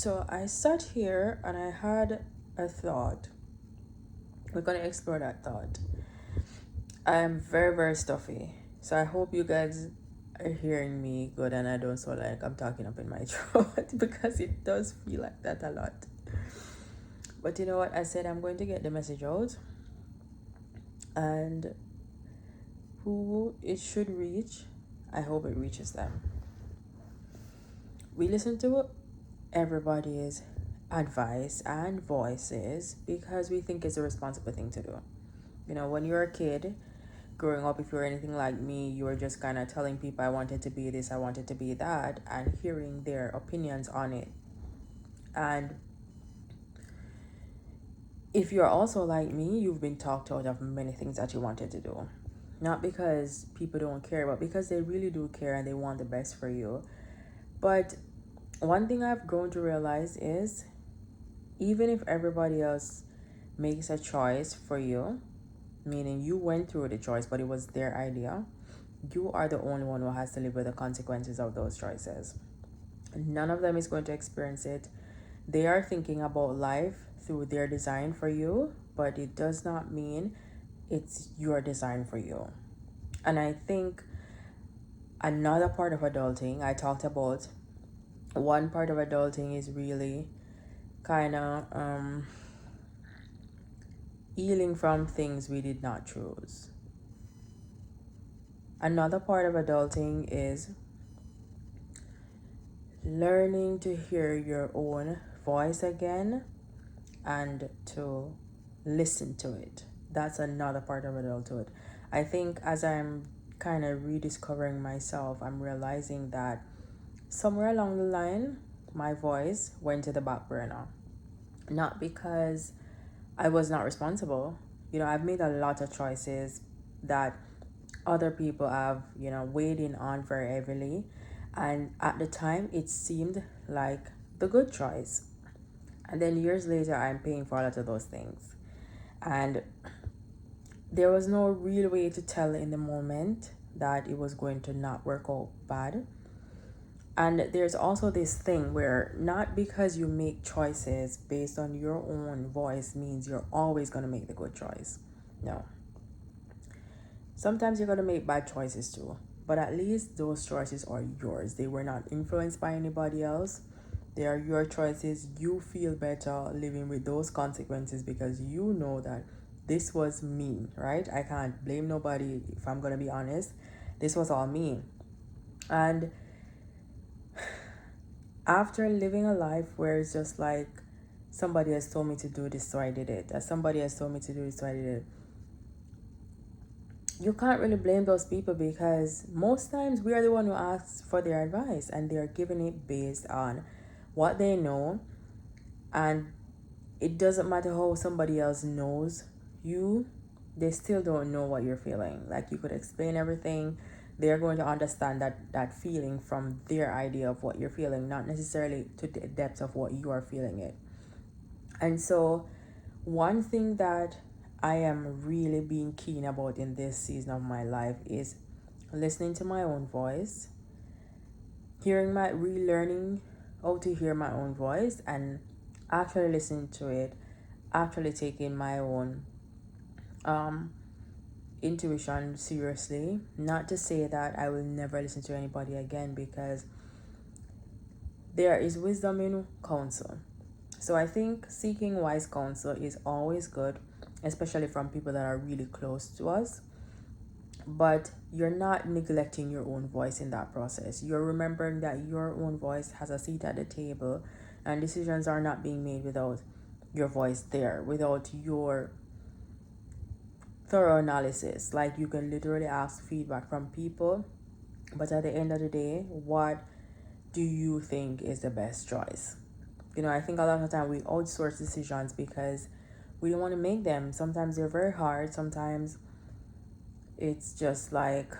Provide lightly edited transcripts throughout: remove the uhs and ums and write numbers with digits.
So I sat here and I had a thought. We're going to explore that thought. I am very, very stuffy. So I hope you guys are hearing me good and I don't sound like I'm talking up in my throat because it does feel like that a lot. But you know what? I said I'm going to get the message out, and who it should reach, I hope it reaches them. We listen to everybody's advice and voices because we think it's a responsible thing to do. You know, when you're a kid, growing up, if you're anything like me, you were just kind of telling people I wanted to be this, I wanted to be that, and hearing their opinions on it. And if you're also like me, you've been talked out of many things that you wanted to do. Not because people don't care, but because they really do care and they want the best for you. But one thing I've grown to realize is even if everybody else makes a choice for you, meaning you went through the choice, but it was their idea, you are the only one who has to live with the consequences of those choices. None of them is going to experience it. They are thinking about life through their design for you, but it does not mean it's your design for you. And I think another part of adulting, I talked about one part of adulting is really kind of healing from things we did not choose. Another part of adulting is learning to hear your own voice again and to listen to it. That's another part of adulthood. I think as I'm kind of rediscovering myself, I'm realizing that somewhere along the line, my voice went to the back burner. Not because I was not responsible. You know, I've made a lot of choices that other people have, weighed in on very heavily. And at the time, it seemed like the good choice. And then years later, I'm paying for a lot of those things. And there was no real way to tell in the moment that it was going to not work out bad. And there's also this thing where not because you make choices based on your own voice means you're always going to make the good choice. No. Sometimes you're going to make bad choices too. But at least those choices are yours. They were not influenced by anybody else. They are your choices. You feel better living with those consequences because you know that this was me, right? I can't blame nobody if I'm going to be honest. This was all me. And after living a life where it's just like somebody has told me to do this, so I did it. As somebody has told me to do this, so I did it. You can't really blame those people because most times we are the one who asks for their advice and they're giving it based on what they know, and it doesn't matter how somebody else knows you, they still don't know what you're feeling. Like you could explain everything, they're going to understand that feeling from their idea of what you're feeling, not necessarily to the depth of what you are feeling it. And so one thing that I am really being keen about in this season of my life is listening to my own voice, relearning how to hear my own voice and actually listening to it, actually taking my own intuition seriously. Not to say that I will never listen to anybody again because there is wisdom in counsel. So I think seeking wise counsel is always good, especially from people that are really close to us. But you're not neglecting your own voice in that process. You're remembering that your own voice has a seat at the table and decisions are not being made without your voice there, without your thorough analysis. Like you can literally ask feedback from people, but at the end of the day, what do you think is the best choice? You know, I think a lot of the time we outsource decisions because we don't want to make them. Sometimes they're very hard. Sometimes it's just like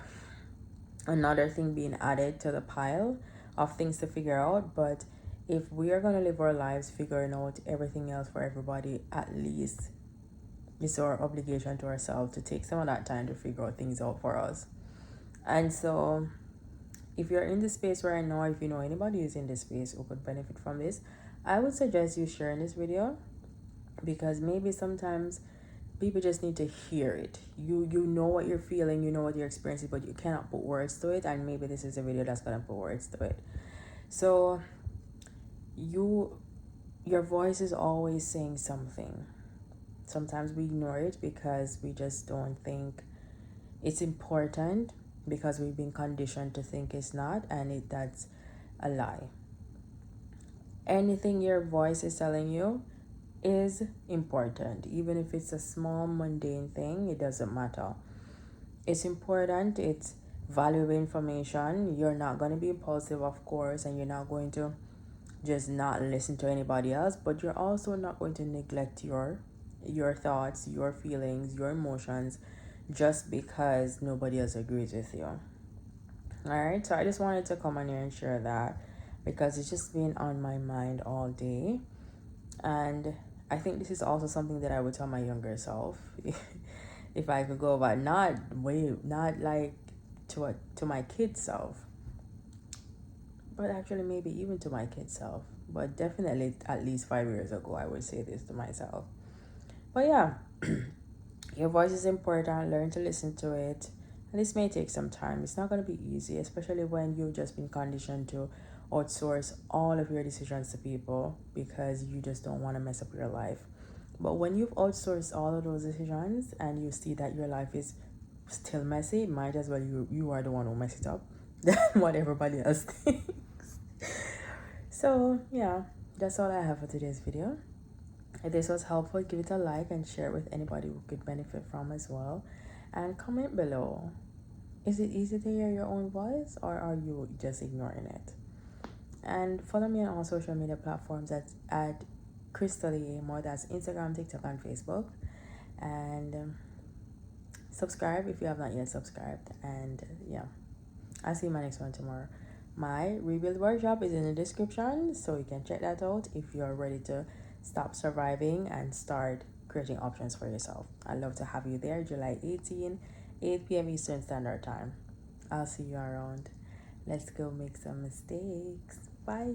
another thing being added to the pile of things to figure out. But if we are going to live our lives figuring out everything else for everybody, at least it's our obligation to ourselves to take some of that time to figure out things out for us. And so if you're in this space right now, if you know anybody who's in this space who could benefit from this, I would suggest you sharing this video because maybe sometimes people just need to hear it. You know what you're feeling, you know what you're experiencing, but you cannot put words to it, and maybe this is a video that's gonna put words to it. So you your voice is always saying something. Sometimes we ignore it because we just don't think it's important, because we've been conditioned to think it's not, and that's a lie. Anything your voice is telling you is important, even if it's a small mundane thing. It doesn't matter. It's important. It's valuable information. You're not going to be impulsive, of course, and you're not going to just not listen to anybody else, but you're also not going to neglect your thoughts, your feelings, your emotions, just because nobody else agrees with you. All right, so I just wanted to come on here and share that because it's just been on my mind all day. And I think this is also something that I would tell my younger self if I could go about, not like to my kid self, but actually maybe even to my kid self, but definitely at least 5 years ago I would say this to myself. But yeah, your voice is important. Learn to listen to it. And this may take some time. It's not going to be easy, especially when you've just been conditioned to outsource all of your decisions to people because you just don't want to mess up your life. But when you've outsourced all of those decisions and you see that your life is still messy, might as well you are the one who messed it up than what everybody else thinks. So yeah, that's all I have for today's video. If this was helpful, give it a like and share it with anybody who could benefit from as well. And comment below. Is it easy to hear your own voice, or are you just ignoring it? And follow me on all social media platforms at Khrista-Lee, more that's Instagram, TikTok, and Facebook. And subscribe if you have not yet subscribed. And yeah, I'll see you in my next one tomorrow. My rebuild workshop is in the description, so you can check that out if you're ready to stop surviving and start creating options for yourself. I'd love to have you there, July 18, 8 p.m. Eastern Standard Time. I'll see you around. Let's go make some mistakes. Bye.